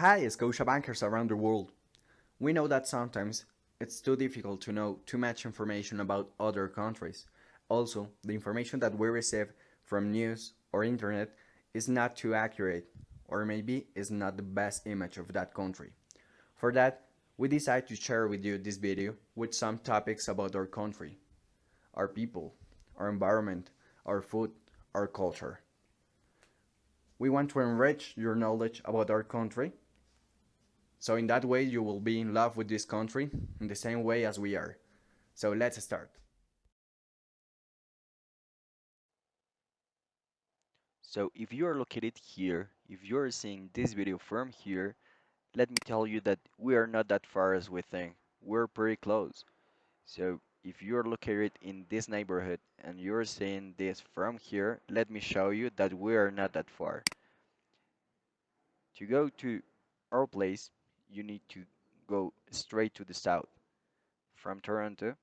Hi, Scotiabankers around the world. We know that sometimes it's too difficult to know too much information about other countries. Also, the information that we receive from news or internet is not too accurate, or maybe is not the best image of that country. For that, we decide to share with you this video with some topics about our country, our people, our environment, our food, our culture. We want to enrich your knowledge about our country, so in that way you will be in love with this country in the same way as we are. So let's start. So if you are located here, if you are seeing this video from here, let me tell you that we are not that far as we think. We're pretty close. So if you are located in this neighborhood and you're seeing this from here, let me show you that we are not that far. To go to our place, you need to go straight to the south. From Toronto,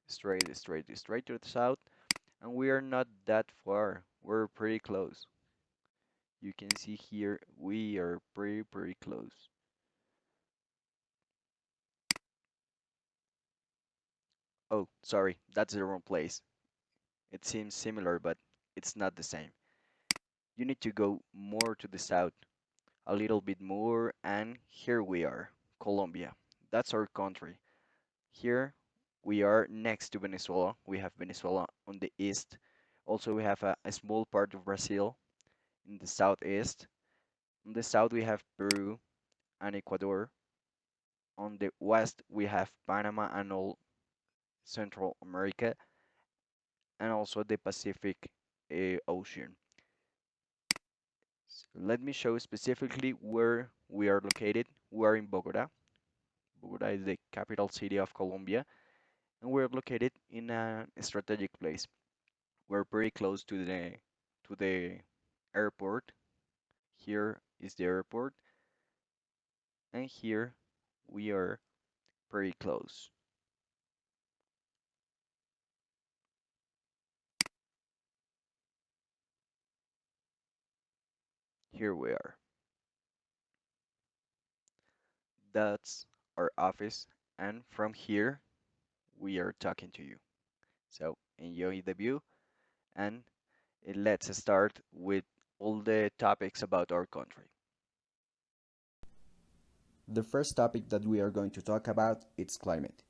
straight to the south, and we are not that far. We're pretty close. You can see here we are pretty close. Oh, sorry, that's the wrong place. It seems similar, but it's not the same. You need to go more to the south, a little bit more, and here we are, Colombia. That's our country. Here we are next to Venezuela. We have Venezuela on the east. Also, we have a small part of Brazil in the southeast. On the south, we have Peru and Ecuador. On the west, we have Panama and all Central America, and also the Pacific Ocean. Let me show specifically where we are located. We are in Bogota. Bogota is the capital city of Colombia, and we're located in a strategic place. We're pretty close to the airport. Here is the airport, and here we are pretty close. Here we are. That's our office, and from here we are talking to you. So enjoy the view, and let's start with all the topics about our country. The first topic that we are going to talk about is climate.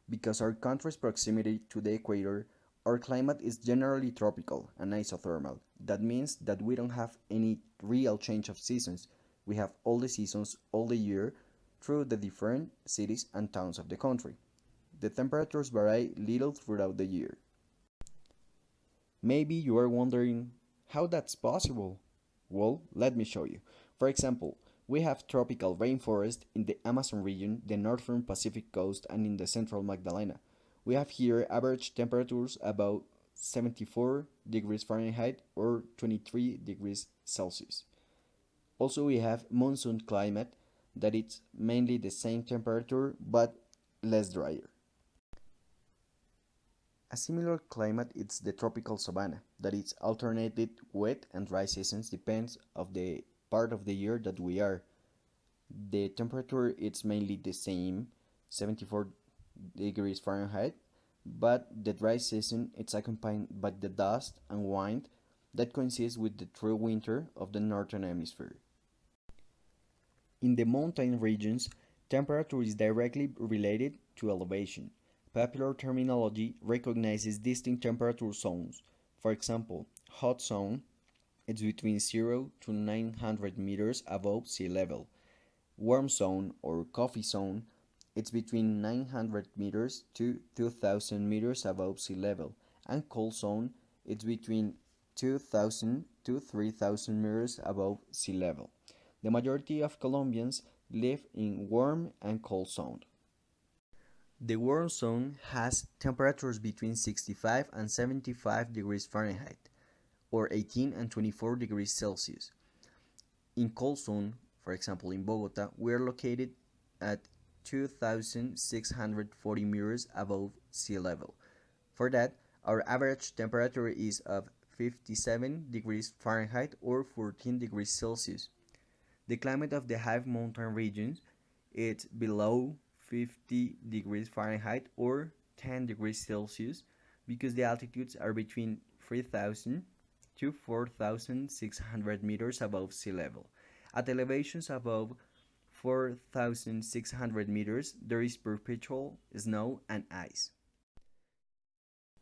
Because our country's proximity to the equator, our climate is generally tropical and isothermal. That means that we don't have any real change of seasons. We have all the seasons all the year through the different cities and towns of the country. The temperatures vary little throughout the year. Maybe you are wondering how that's possible. Well, let me show you. For example, we have tropical rainforest in the Amazon region, the northern Pacific coast, and in the central Magdalena. We have here average temperatures about 74 degrees Fahrenheit or 23 degrees Celsius. Also, we have monsoon climate that it's mainly the same temperature but less drier. A similar climate is the tropical savanna, that is alternated wet and dry seasons depends of the part of the year that we are. The temperature is mainly the same, 74 degrees Fahrenheit, but the dry season is accompanied by the dust and wind that coincides with the true winter of the northern hemisphere. In the mountain regions, temperature is directly related to elevation. Popular terminology recognizes distinct temperature zones. For example, hot zone is between 0 to 900 meters above sea level. Warm zone or coffee zone it's between 900 meters to 2000 meters above sea level, and cold zone it's between 2000 to 3000 meters above sea level. The majority of Colombians live in warm and cold zone. The warm zone has temperatures between 65 and 75 degrees Fahrenheit or 18 and 24 degrees Celsius. In cold zone, for example in Bogota, we are located at 2640 meters above sea level. For that, our average temperature is of 57 degrees Fahrenheit or 14 degrees Celsius. The climate of the high mountain regions it's below 50 degrees Fahrenheit or 10 degrees Celsius because the altitudes are between 3,000 to 4,600 meters above sea level. At elevations above 4,600 meters, there is perpetual snow and ice.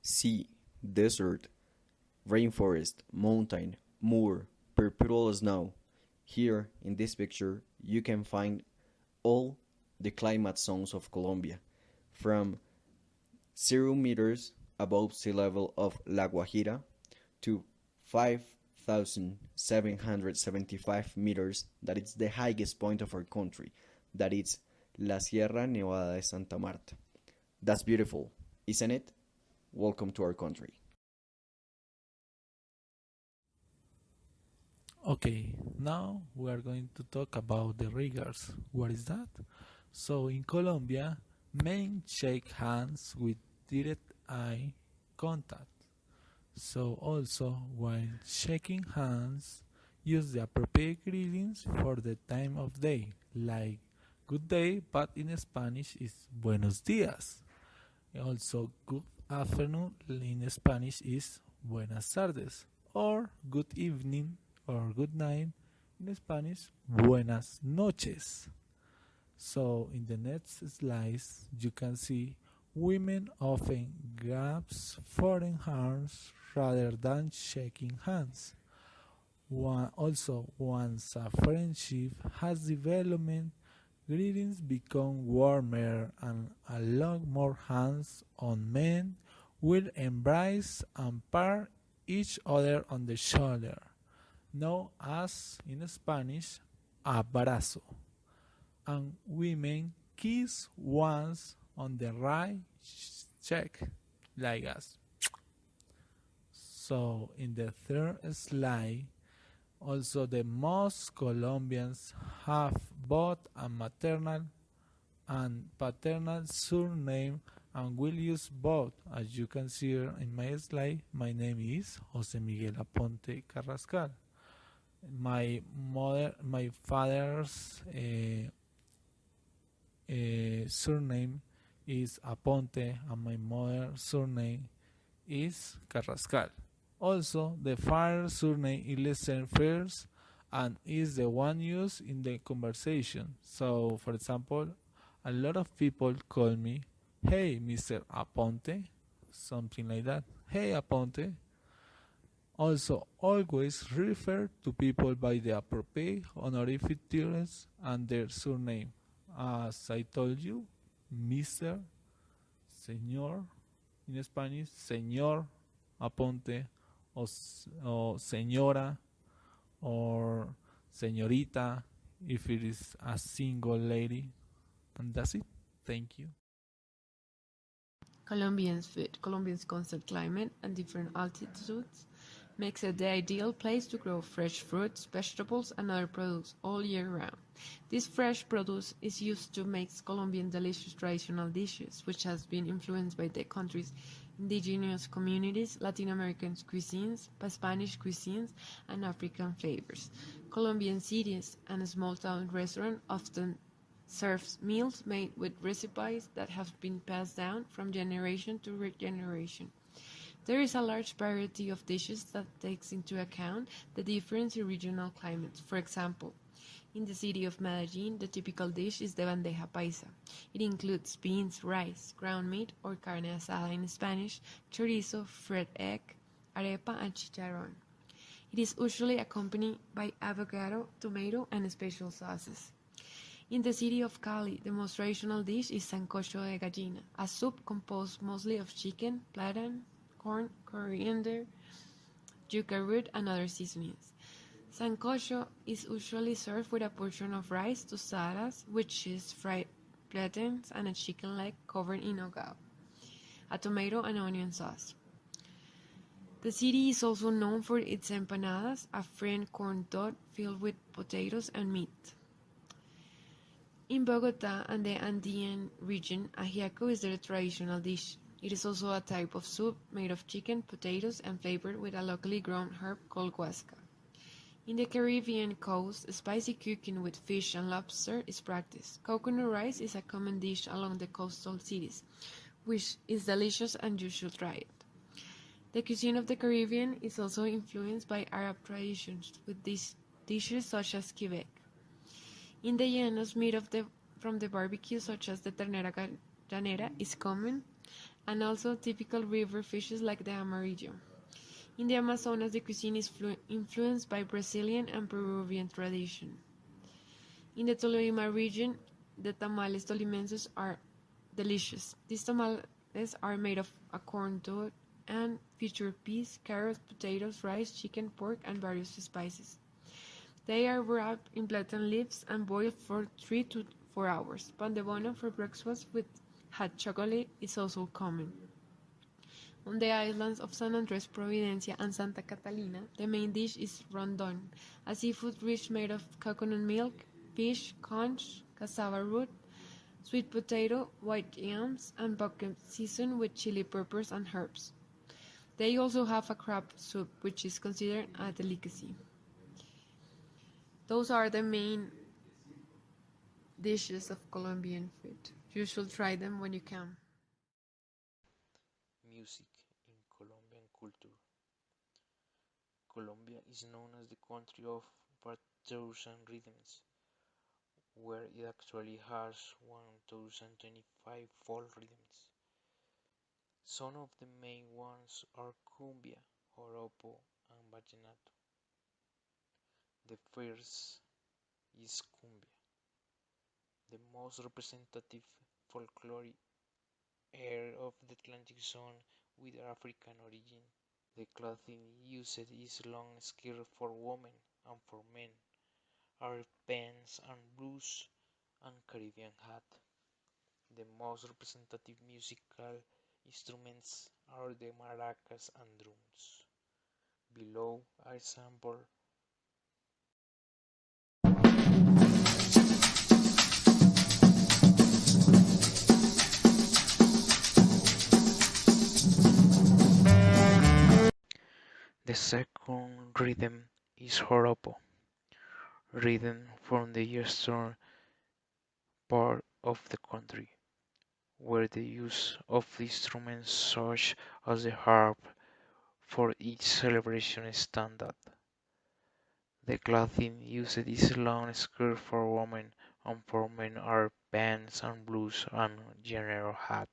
Sea, desert, rainforest, mountain, moor, perpetual snow. Here in this picture, you can find all the climate zones of Colombia, from 0 meters above sea level of La Guajira to 5,775 meters, that is the highest point of our country, that is La Sierra Nevada de Santa Marta. That's beautiful, isn't it? Welcome to our country. Okay, now we are going to talk about the riggers. What is that? So in Colombia, men shake hands with direct eye contact. So also while shaking hands, use the appropriate greetings for the time of day, like good day, but in Spanish is buenos días. Also good afternoon in Spanish is buenas tardes, or good evening or good night in Spanish, buenas noches. So in the next slides, you can see women often grasp foreign hands rather than shaking hands. Also, once a friendship has developed, greetings become warmer and a lot more hands on men will embrace and pat each other on the shoulder, known as in Spanish abrazo, and women kiss once on the right cheek, like us. So in the third slide, also the most Colombians have both a maternal and paternal surname and will use both. As you can see here in my slide, my name is Jose Miguel Aponte Carrascal. My father's surname is Aponte and my mother's surname is Carrascal. Also, the father's surname is listed first and is the one used in the conversation. So, for example, a lot of people call me, hey, Mr. Aponte, something like that. Hey, Aponte. Also, always refer to people by the appropriate honorific titles and their surname. As I told you, Mr., Señor, in Spanish, Señor Aponte, o Señora, or Señorita, if it is a single lady. And that's it. Thank you. Colombians food. Colombia's constant climate and different altitudes makes it the ideal place to grow fresh fruits, vegetables, and other products all year round. This fresh produce is used to make Colombian delicious traditional dishes, which has been influenced by the country's indigenous communities, Latin American cuisines, Spanish cuisines, and African flavors. Colombian cities and small town restaurants often serves meals made with recipes that have been passed down from generation to generation. There is a large variety of dishes that takes into account the difference in regional climates. For example, in the city of Medellin, the typical dish is the bandeja paisa. It includes beans, rice, ground meat or carne asada in Spanish, chorizo, fried egg, arepa, and chicharrón. It is usually accompanied by avocado, tomato, and special sauces. In the city of Cali, the most traditional dish is sancocho de gallina, a soup composed mostly of chicken, plantain, corn, coriander, yuca root, and other seasonings. Sancocho is usually served with a portion of rice, tostadas, which is fried plantains, and a chicken leg covered in nogao, a tomato and onion sauce. The city is also known for its empanadas, a fried corn dough filled with potatoes and meat. In Bogota and the Andean region, ajiaco is their traditional dish. It is also a type of soup made of chicken, potatoes, and flavored with a locally grown herb called guasca. In the Caribbean coast, spicy cooking with fish and lobster is practiced. Coconut rice is a common dish along the coastal cities, which is delicious and you should try it. The cuisine of the Caribbean is also influenced by Arab traditions, with dishes such as Quebec. In the llanos, from the barbecue, such as the ternera llanera, is common, and also typical river fishes like the amarillo. In the Amazonas, the cuisine is influenced by Brazilian and Peruvian tradition. In the Tolima region, the tamales tolimenses are delicious. These tamales are made of a corn dough and feature peas, carrots, potatoes, rice, chicken, pork, and various spices. They are wrapped in plantain leaves and boiled for 3 to 4 hours. Pan de bono for breakfast with hot chocolate is also common. On the islands of San Andres, Providencia, and Santa Catalina, the main dish is rondon, a seafood dish made of coconut milk, fish, conch, cassava root, sweet potato, white yams, and bucket seasoned with chili peppers and herbs. They also have a crab soup, which is considered a delicacy. Those are the main dishes of Colombian food. You should try them when you can. Music in Colombian culture. Colombia is known as the country of 4,000 rhythms, where it actually has 1,025 folk rhythms. Some of the main ones are cumbia, joropo, and vallenato. The first is cumbia, the most representative folklore air of the Atlantic zone with African origin. The clothing used is long skirt for women and for men, are pants and blues and Caribbean hat. The most representative musical instruments are the maracas and drums. Below are sample the second rhythm is joropo, rhythm from the eastern part of the country, where the use of instruments such as the harp for each celebration is standard. The clothing used is long skirt for women and for men are pants and blues and general hat.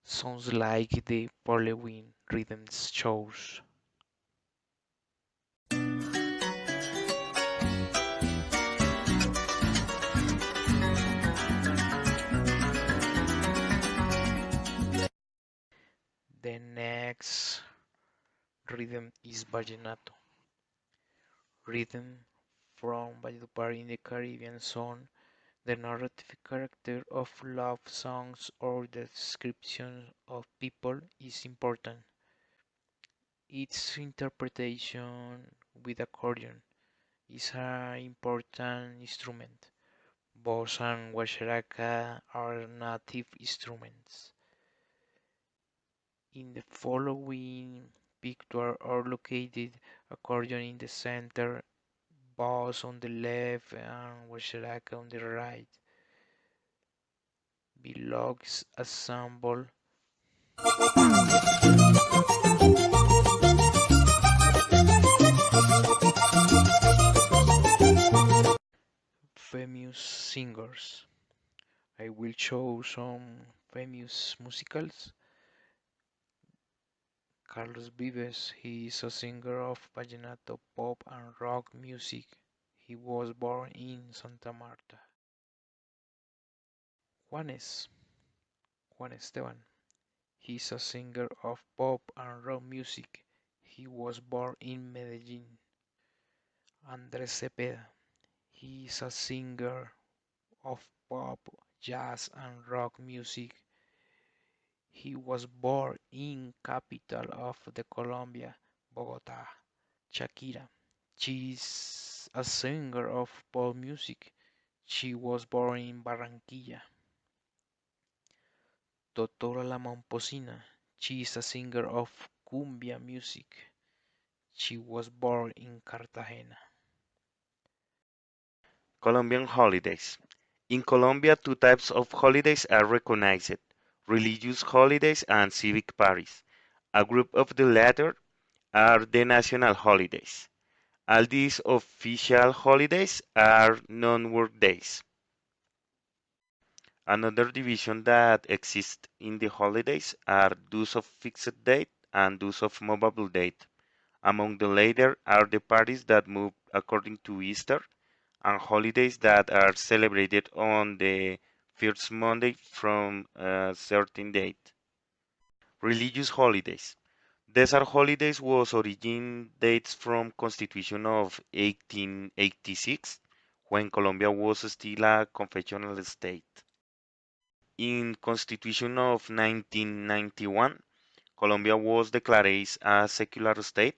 Sounds like the following rhythm shows. The next rhythm is vallenato, rhythm from Valledupar in the Caribbean zone. The narrative character of love songs or the description of people is important. Its interpretation with accordion is an important instrument. Boss and guacharaca are native instruments. In the following picture are located accordion in the center, bass on the left and guacharaca on the right. Below is a sample famous singers. I will show some famous musicals. Carlos Vives, he is a singer of vallenato, pop and rock music. He was born in Santa Marta. Juanes, Juan Esteban, he is a singer of pop and rock music. He was born in Medellin. Andrés Cepeda, he is a singer of pop, jazz and rock music. He was born in capital of the Colombia, Bogota. Shakira, she is a singer of pop music. She was born in Barranquilla. Totora la Momposina, she is a singer of cumbia music. She was born in Cartagena. Colombian holidays. In Colombia, two types of holidays are recognized: religious holidays and civic parties. A group of the latter are the national holidays. All these official holidays are non-work days. Another division that exists in the holidays are those of fixed date and those of movable date. Among the latter are the parties that move according to Easter and holidays that are celebrated on the first Monday from a certain date. Religious holidays. These are holidays whose origin dates from Constitution of 1886, when Colombia was still a confessional state. In Constitution of 1991, Colombia was declared a secular state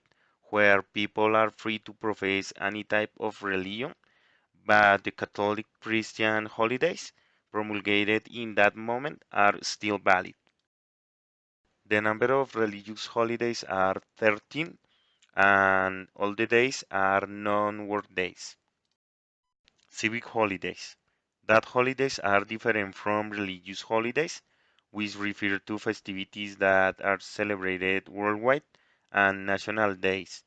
where people are free to profess any type of religion, but the Catholic Christian holidays promulgated in that moment are still valid. The number of religious holidays are 13, and all the days are non-work days. Civic holidays. That holidays are different from religious holidays, which refer to festivities that are celebrated worldwide, and national days.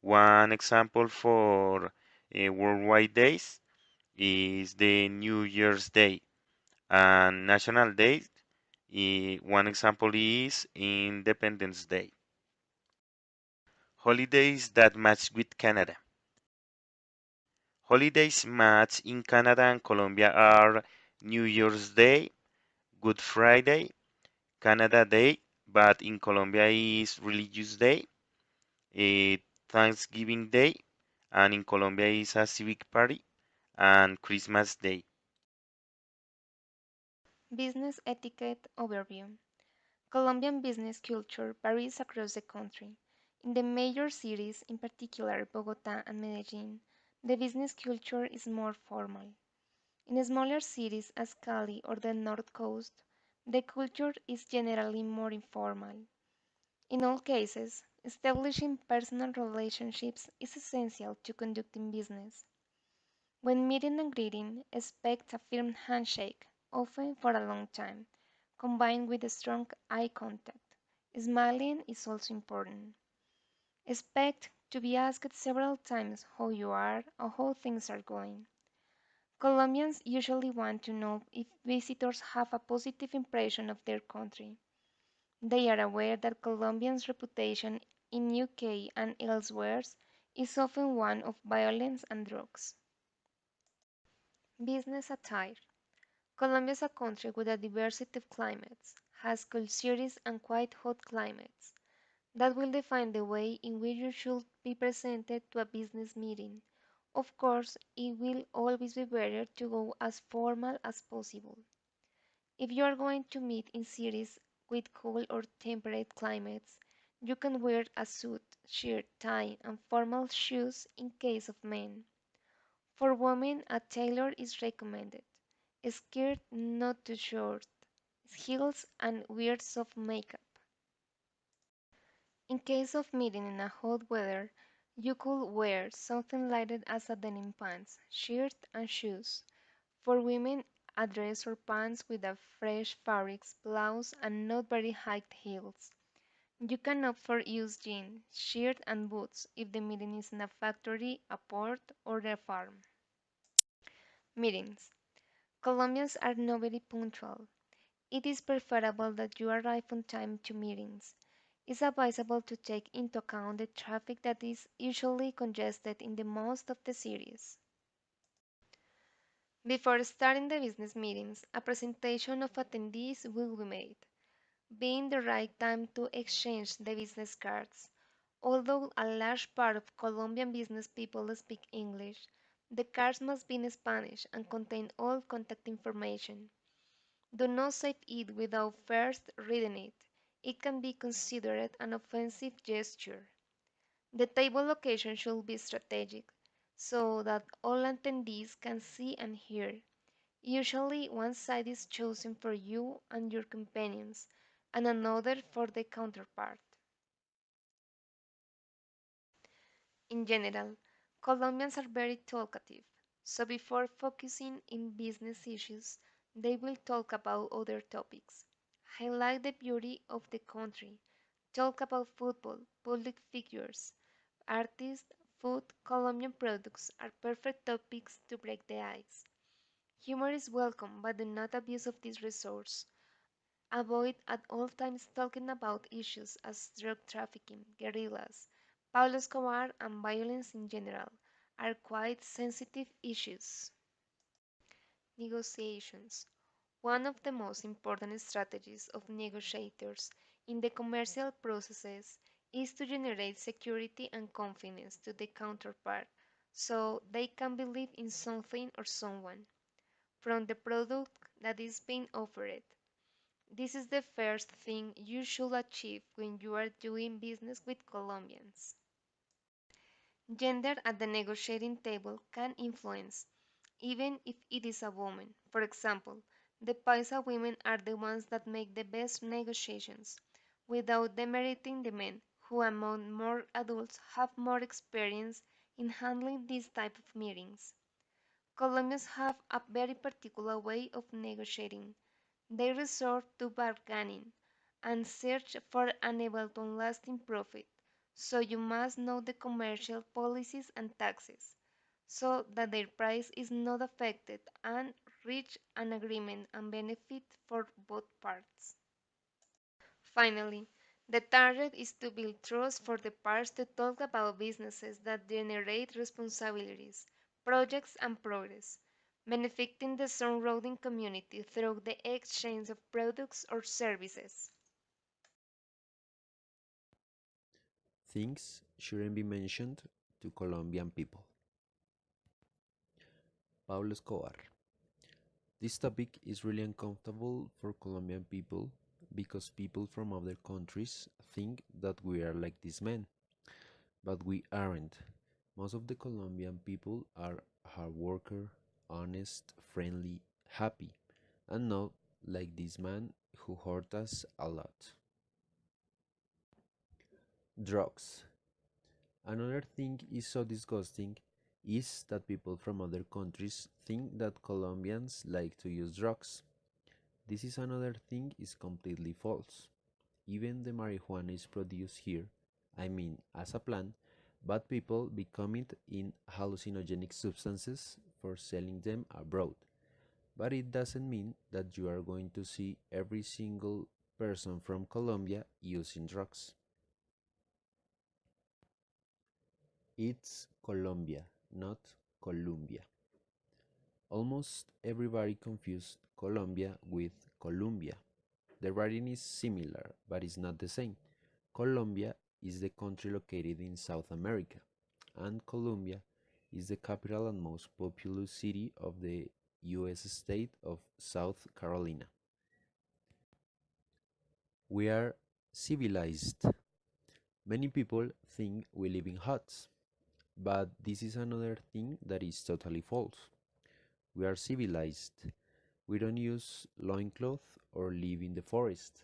One example for worldwide days is the New Year's Day, and national days. One example is Independence Day. Holidays that match with Canada. Holidays matched in Canada and Colombia are New Year's Day, Good Friday, Canada Day, but in Colombia is Religious Day, Thanksgiving Day, and in Colombia is a civic party, and Christmas Day. Business etiquette overview. Colombian business culture varies across the country. In the major cities, in particular Bogota and Medellin, the business culture is more formal. In smaller cities as Cali or the North Coast, the culture is generally more informal. In all cases, establishing personal relationships is essential to conducting business. When meeting and greeting, expect a firm handshake, often for a long time, combined with a strong eye contact. Smiling is also important. Expect to be asked several times how you are or how things are going. Colombians usually want to know if visitors have a positive impression of their country. They are aware that Colombians' reputation in UK and elsewhere is often one of violence and drugs. Business attire. Colombia is a country with a diversity of climates, has cold cities and quite hot climates. That will define the way in which you should be presented to a business meeting. Of course, it will always be better to go as formal as possible. If you are going to meet in cities with cool or temperate climates, you can wear a suit, shirt, tie, and formal shoes in case of men. For women, a tailor is recommended. A skirt not too short, heels, and wear soft makeup. In case of meeting in a hot weather, you could wear something lighter as a denim pants, shirt, and shoes. For women, a dress or pants with a fresh fabrics blouse and not very high heels. You can opt for used jeans, shirt, and boots if the meeting is in a factory, a port, or a farm. Meetings. Colombians are not very punctual. It is preferable that you arrive on time to meetings. It's advisable to take into account the traffic that is usually congested in the most of the cities. Before starting the business meetings, a presentation of attendees will be made, being the right time to exchange the business cards. Although a large part of Colombian business people speak English, the cards must be in Spanish and contain all contact information. Do not save it without first reading it. It can be considered an offensive gesture. The table location should be strategic, so that all attendees can see and hear. Usually, one side is chosen for you and your companions, and another for the counterpart. In general, Colombians are very talkative, so before focusing in business issues, they will talk about other topics. Highlight the beauty of the country. Talk about football, public figures, artists, food, Colombian products are perfect topics to break the ice. Humor is welcome, but do not abuse of this resource. Avoid at all times talking about issues as drug trafficking, guerrillas, Pablo Escobar, and violence in general are quite sensitive issues. Negotiations. One of the most important strategies of negotiators in the commercial processes is to generate security and confidence to the counterpart so they can believe in something or someone from the product that is being offered. This is the first thing you should achieve when you are doing business with Colombians. Gender at the negotiating table can influence, even if it is a woman. For example, the Paisa women are the ones that make the best negotiations, without demeriting the men, who among more adults have more experience in handling these type of meetings. Colombians have a very particular way of negotiating. They resort to bargaining and search for an everlasting profit, so you must know the commercial policies and taxes, so that their price is not affected and reach an agreement and benefit for both parts. Finally, the target is to build trust for the parts to talk about businesses that generate responsibilities, projects, and progress, benefiting the surrounding community through the exchange of products or services. Things shouldn't be mentioned to Colombian people. Pablo Escobar. This topic is really uncomfortable for Colombian people because people from other countries think that we are like this man, but we aren't. Most of the Colombian people are hard worker, honest, friendly, happy, and not like this man who hurt us a lot. Drugs. Another thing is so disgusting is that people from other countries think that Colombians like to use drugs. This is another thing is completely false. Even the marijuana is produced here, I mean as a plant, but people become it in hallucinogenic substances for selling them abroad. But it doesn't mean that you are going to see every single person from Colombia using drugs. It's Colombia, not Columbia. Almost everybody confused Colombia with Columbia. The writing is similar, but it's not the same. Colombia is the country located in South America, and Columbia is the capital and most populous city of the US state of South Carolina. We are civilized. Many people think we live in huts, but this is another thing that is totally false. We are civilized. We don't use loincloth or live in the forest.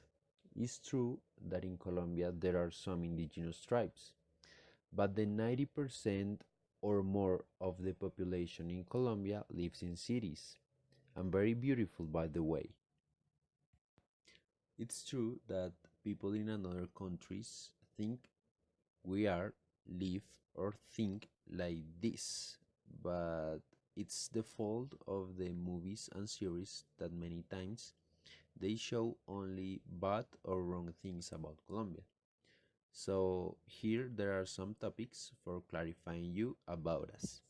It's true that in Colombia there are some indigenous tribes, but the 90% or more of the population in Colombia lives in cities, and very beautiful by the way. It's true that people in other countries think we are, live, or think like this, but it's the fault of the movies and series that many times they show only bad or wrong things about Colombia. So here there are some topics for clarifying you about us.